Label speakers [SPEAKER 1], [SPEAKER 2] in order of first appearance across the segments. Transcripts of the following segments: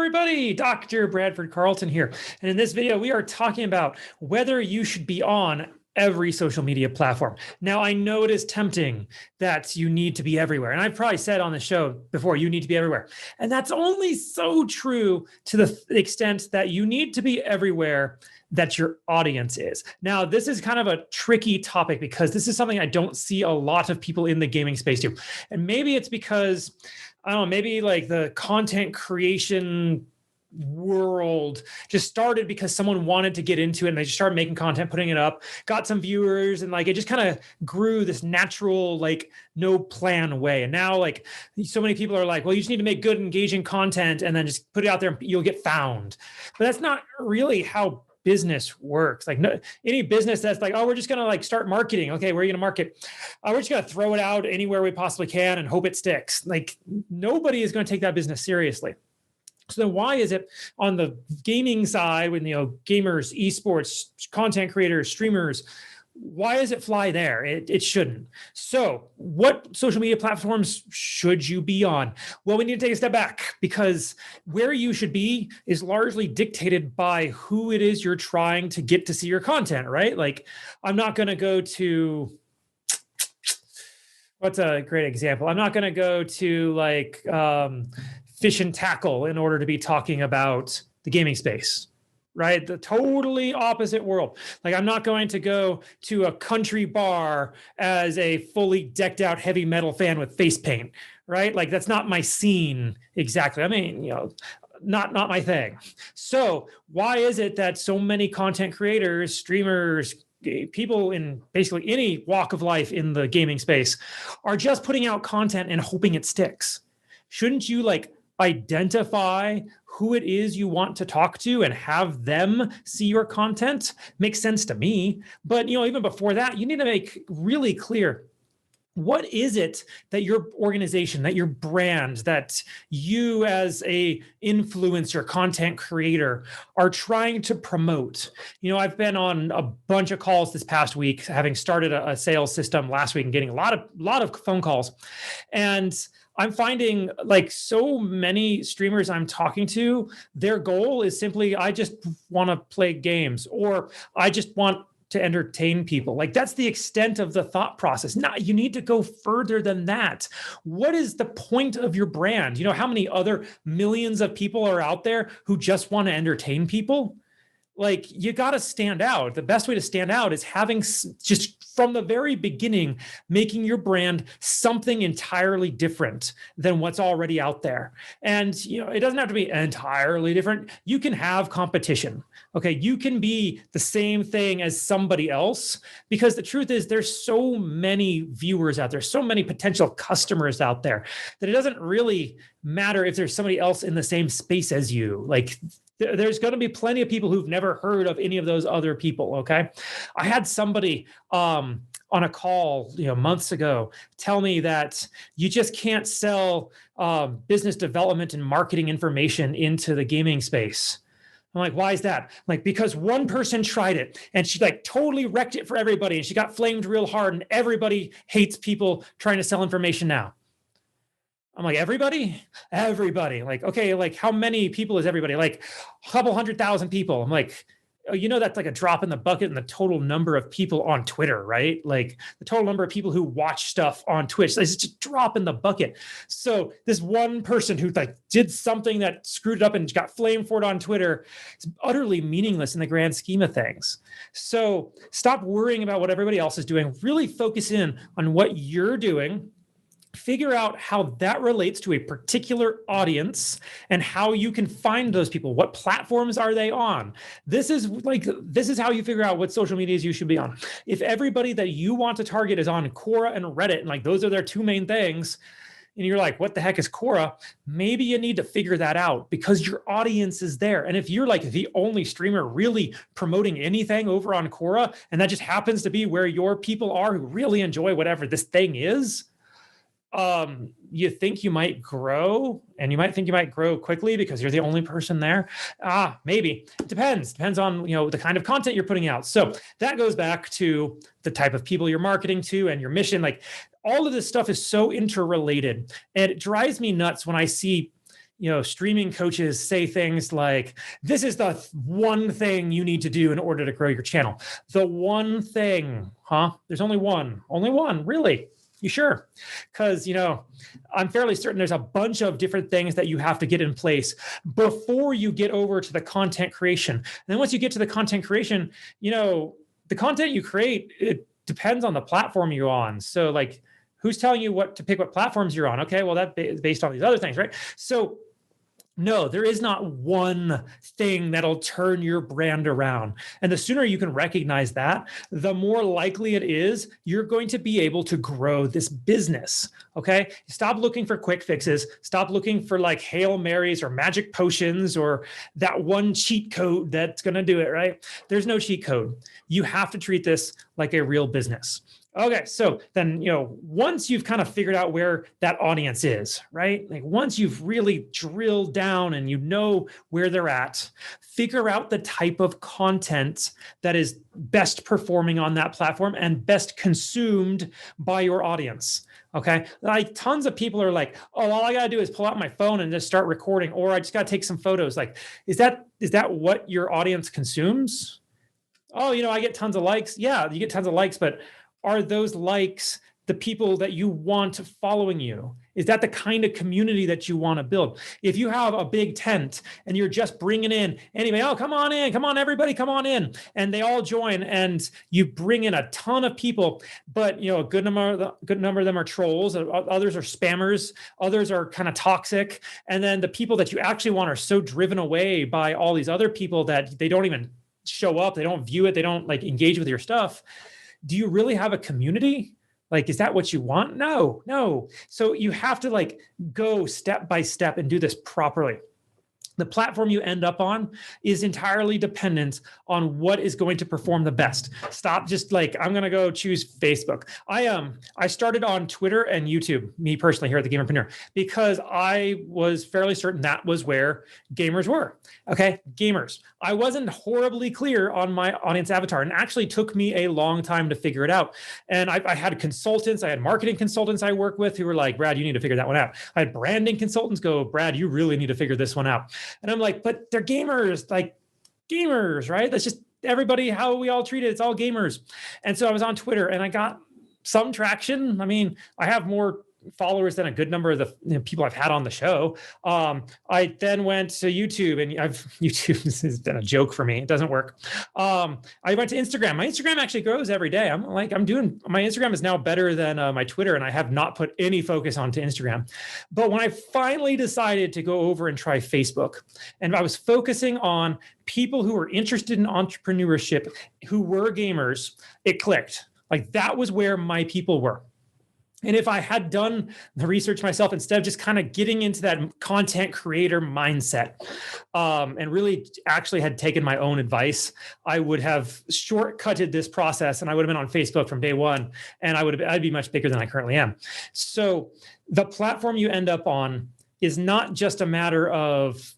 [SPEAKER 1] everybody, Dr. Bradford Carlton here. And in this video, we are talking about whether you should be on every social media platform. Now, I know it is tempting that you need to be everywhere. And I've probably said on the show before, you need to be everywhere. And that's only so true to the extent that you need to be everywhere that your audience is. Now, this is kind of a tricky topic because this is something I don't see a lot of people in the gaming space do. And maybe it's because, I don't know, maybe like the content creation world just started because someone wanted to get into it and they just started making content, putting it up, got some viewers, and like it just kind of grew this natural, like no plan way. And now like so many people are like, well, you just need to make good, engaging content and then just put it out there and you'll get found. But that's not really how business works. Like no, any business that's like, oh, we're just going to like start marketing. Okay, where are you going to market? We're just going to throw it out anywhere we possibly can and hope it sticks. Like nobody is going to take that business seriously. So then why is it on the gaming side when, gamers, esports, content creators, streamers, why does it fly there? It shouldn't. So what social media platforms should you be on? Well, we need to take a step back because where you should be is largely dictated by who it is you're trying to get to see your content, right? Like I'm not going to go to, what's a great example? I'm not going to go to like, Fish and Tackle in order to be talking about the gaming space, right? The totally opposite world. Like I'm not going to go to a country bar as a fully decked out heavy metal fan with face paint, right? Like that's not my scene exactly. I mean, not my thing. So why is it that so many content creators, streamers, people in basically any walk of life in the gaming space are just putting out content and hoping it sticks? Shouldn't you like identify who it is you want to talk to and have them see your content? Makes sense to me. But even before that, you need to make really clear, what is it that your organization, that your brand, that you as a influencer, content creator are trying to promote? I've been on a bunch of calls this past week, having started a sales system last week and getting a lot of phone calls. And I'm finding like so many streamers I'm talking to, their goal is simply, I just want to play games, or I just want to entertain people. Like that's the extent of the thought process. Now you need to go further than that. What is the point of your brand? How many other millions of people are out there who just want to entertain people? Like you got to stand out. The best way to stand out is having just from the very beginning, making your brand something entirely different than what's already out there. And, it doesn't have to be entirely different. You can have competition. Okay. You can be the same thing as somebody else, because the truth is there's so many viewers out there, so many potential customers out there that it doesn't really matter if there's somebody else in the same space as you. Like there's going to be plenty of people who've never heard of any of those other people. Okay. I had somebody on a call, months ago, tell me that you just can't sell business development and marketing information into the gaming space. I'm like, why is that? Like, because one person tried it and she like totally wrecked it for everybody and she got flamed real hard and everybody hates people trying to sell information now. I'm like, everybody? Like, okay, like how many people is everybody? Like a couple 100,000 people. I'm like, oh, that's like a drop in the bucket in the total number of people on Twitter, right? Like the total number of people who watch stuff on Twitch. It's just a drop in the bucket. So this one person who like did something that screwed it up and got flamed for it on Twitter is utterly meaningless in the grand scheme of things. So stop worrying about what everybody else is doing. Really focus in on what you're doing. Figure out how that relates to a particular audience and how you can find those people. What platforms are they on? This is how you figure out what social medias you should be on. If everybody that you want to target is on Quora and Reddit, and like those are their two main things, and you're like, what the heck is Quora? Maybe you need to figure that out because your audience is there. And if you're like the only streamer really promoting anything over on Quora, and that just happens to be where your people are who really enjoy whatever this thing is, you think you might grow, and you might think you might grow quickly because you're the only person there. Maybe. It depends on, the kind of content you're putting out. So that goes back to the type of people you're marketing to and your mission. Like all of this stuff is so interrelated, and it drives me nuts when I see streaming coaches say things like, this is the one thing you need to do in order to grow your channel. The one thing, huh? There's only one, really? You sure? Because, I'm fairly certain there's a bunch of different things that you have to get in place before you get over to the content creation. And then once you get to the content creation, the content you create, it depends on the platform you're on. So like, who's telling you what to pick, what platforms you're on? Okay, well, that's based on these other things, right? So no, there is not one thing that'll turn your brand around. And the sooner you can recognize that, the more likely it is you're going to be able to grow this business. Okay. Stop looking for quick fixes. Stop looking for like Hail Marys or magic potions or that one cheat code that's going to do it, right? There's no cheat code. You have to treat this like a real business. Okay, so then, once you've kind of figured out where that audience is, right? Like once you've really drilled down and you know where they're at, figure out the type of content that is best performing on that platform and best consumed by your audience. Okay, like tons of people are like, oh, all I got to do is pull out my phone and just start recording, or I just got to take some photos. Like, is that what your audience consumes? Oh, I get tons of likes. Yeah, you get tons of likes, but are those likes the people that you want following you? Is that the kind of community that you want to build? If you have a big tent and you're just bringing in anybody, oh, come on in, come on, everybody, come on in. And they all join and you bring in a ton of people, but a good number of them are trolls. Others are spammers. Others are kind of toxic. And then the people that you actually want are so driven away by all these other people that they don't even show up. They don't view it. They don't like engage with your stuff. Do you really have a community? Like, is that what you want? No. So you have to like go step by step and do this properly. The platform you end up on is entirely dependent on what is going to perform the best. Stop just like, I'm going to go choose Facebook. I started on Twitter and YouTube, me personally here at the Gamerpreneur, because I was fairly certain that was where gamers were. Okay, gamers. I wasn't horribly clear on my audience avatar, and actually took me a long time to figure it out. And I had consultants, I had marketing consultants I work with who were like, Brad, you need to figure that one out. I had branding consultants go, Brad, you really need to figure this one out. And I'm like, but they're gamers, right? That's just everybody, how we all treat it. It's all gamers. And so I was on Twitter and I got some traction. I mean, I have more followers than a good number of the people I've had on the show. I then went to YouTube, and YouTube has been a joke for me. It doesn't work. I went to Instagram. My Instagram actually grows every day. My Instagram is now better than my Twitter, and I have not put any focus onto Instagram. But when I finally decided to go over and try Facebook, and I was focusing on people who were interested in entrepreneurship, who were gamers, it clicked. Like that was where my people were. And if I had done the research myself, instead of just kind of getting into that content creator mindset, and really actually had taken my own advice, I would have shortcutted this process, and I would have been on Facebook from day one, and I'd be much bigger than I currently am. So the platform you end up on is not just a matter of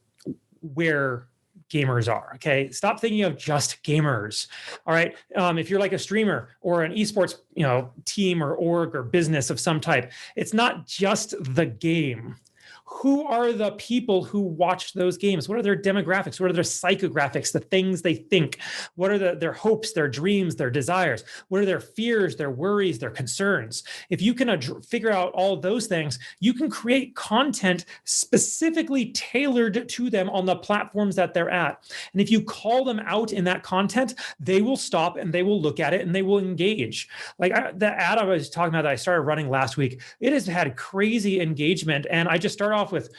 [SPEAKER 1] where gamers are. Okay. Stop thinking of just gamers. All right. If you're like a streamer or an esports, team or org or business of some type, it's not just the game. Who are the people who watch those games? What are their demographics? What are their psychographics, the things they think? What are their hopes, their dreams, their desires? What are their fears, their worries, their concerns? If you can figure out all of those things, you can create content specifically tailored to them on the platforms that they're at. And if you call them out in that content, they will stop and they will look at it and they will engage. Like the ad I was talking about that I started running last week, it has had crazy engagement. And I just started off with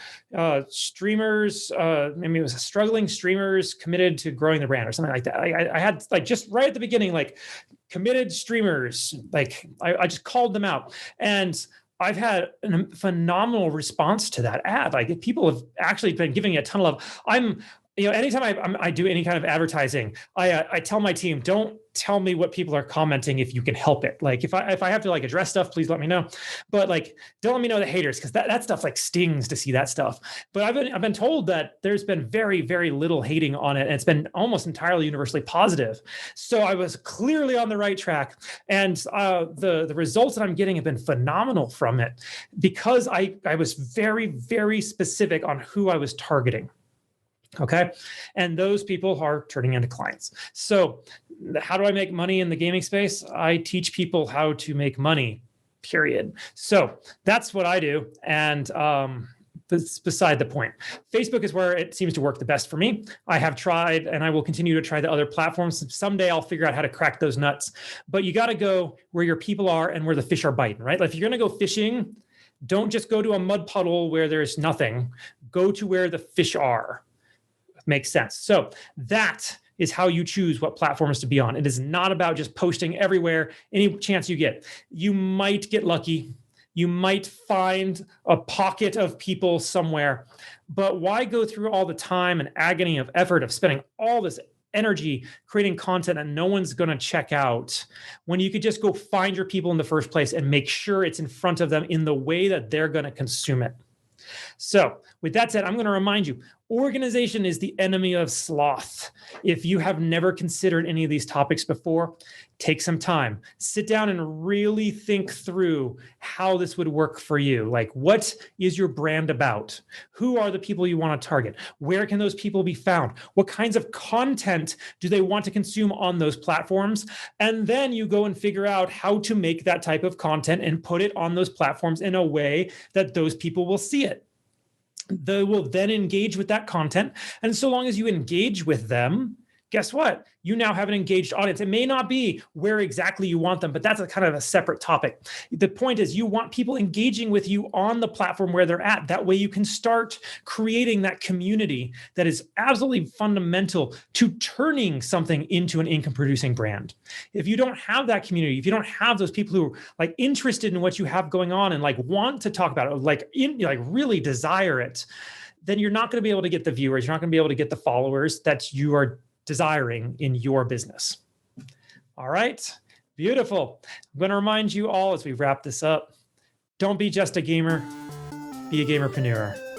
[SPEAKER 1] streamers, maybe it was struggling streamers committed to growing the brand or something like that. I had like just right at the beginning, like committed streamers, like I just called them out. And I've had a phenomenal response to that ad. Like people have actually been giving it a ton of love. anytime I do any kind of advertising, I tell my team, don't tell me what people are commenting if you can help it. Like if I have to like address stuff, please let me know. But like, don't let me know the haters, because that stuff like stings to see that stuff. But I've been told that there's been very, very little hating on it, and it's been almost entirely universally positive. So I was clearly on the right track, and the results that I'm getting have been phenomenal from it, because I was very, very specific on who I was targeting. Okay. And those people are turning into clients. So how do I make money in the gaming space? I teach people how to make money, period. So that's what I do. And that's beside the point. Facebook is where it seems to work the best for me. I have tried, and I will continue to try the other platforms. Someday I'll figure out how to crack those nuts. But you got to go where your people are and where the fish are biting, right? Like if you're going to go fishing, don't just go to a mud puddle where there's nothing. Go to where the fish are. Makes sense. So that is how you choose what platforms to be on. It is not about just posting everywhere, any chance you get. You might get lucky. You might find a pocket of people somewhere, but why go through all the time and agony of effort of spending all this energy creating content that no one's going to check out, when you could just go find your people in the first place and make sure it's in front of them in the way that they're going to consume it? So with that said, I'm going to remind you, organization is the enemy of sloth. If you have never considered any of these topics before, take some time, sit down and really think through how this would work for you. Like, what is your brand about? Who are the people you want to target? Where can those people be found? What kinds of content do they want to consume on those platforms? And then you go and figure out how to make that type of content and put it on those platforms in a way that those people will see it. They will then engage with that content. And so long as you engage with them, guess what? You now have an engaged audience. It may not be where exactly you want them, but that's a kind of a separate topic. The point is, you want people engaging with you on the platform where they're at. That way you can start creating that community that is absolutely fundamental to turning something into an income producing brand. If you don't have that community, if you don't have those people who are like interested in what you have going on and like want to talk about it, like really desire it, then you're not going to be able to get the viewers. You're not going to be able to get the followers that you are desiring in your business. All right, beautiful. I'm going to remind you all as we wrap this up, don't be just a gamer, be a gamerpreneur.